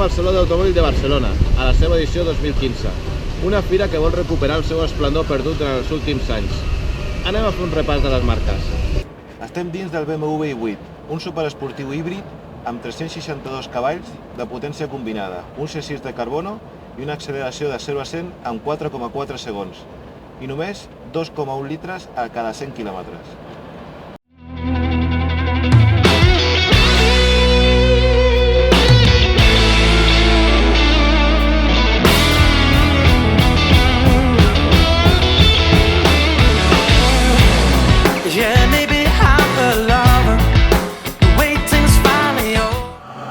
al Saló d'Automòbil de Barcelona, a la seva edició 2015. Una fira que vol recuperar el seu esplendor perdut en els últims anys. Anem a fer un repàs de les marques. Estem dins del BMW i8, un superesportiu híbrid amb 362 cavalls de potència combinada, un xassís de carbono i una acceleració de 0 a 100 en 4,4 segons, i només 2,1 litres a cada 100 quilòmetres.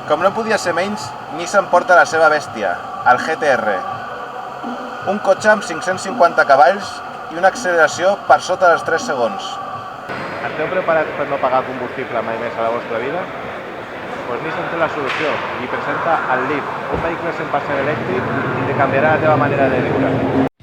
Com no podia ser menys, Nissan porta la seva bèstia, el GT-R. Un cotxe amb 550 cavalls i una acceleració per sota dels 3 segons. Esteu preparats per no pagar combustible mai més a la vostra vida? Doncs Nissan té la solució i presenta el Leaf, un vehicle 100% elèctric que canviarà la teva manera de viure.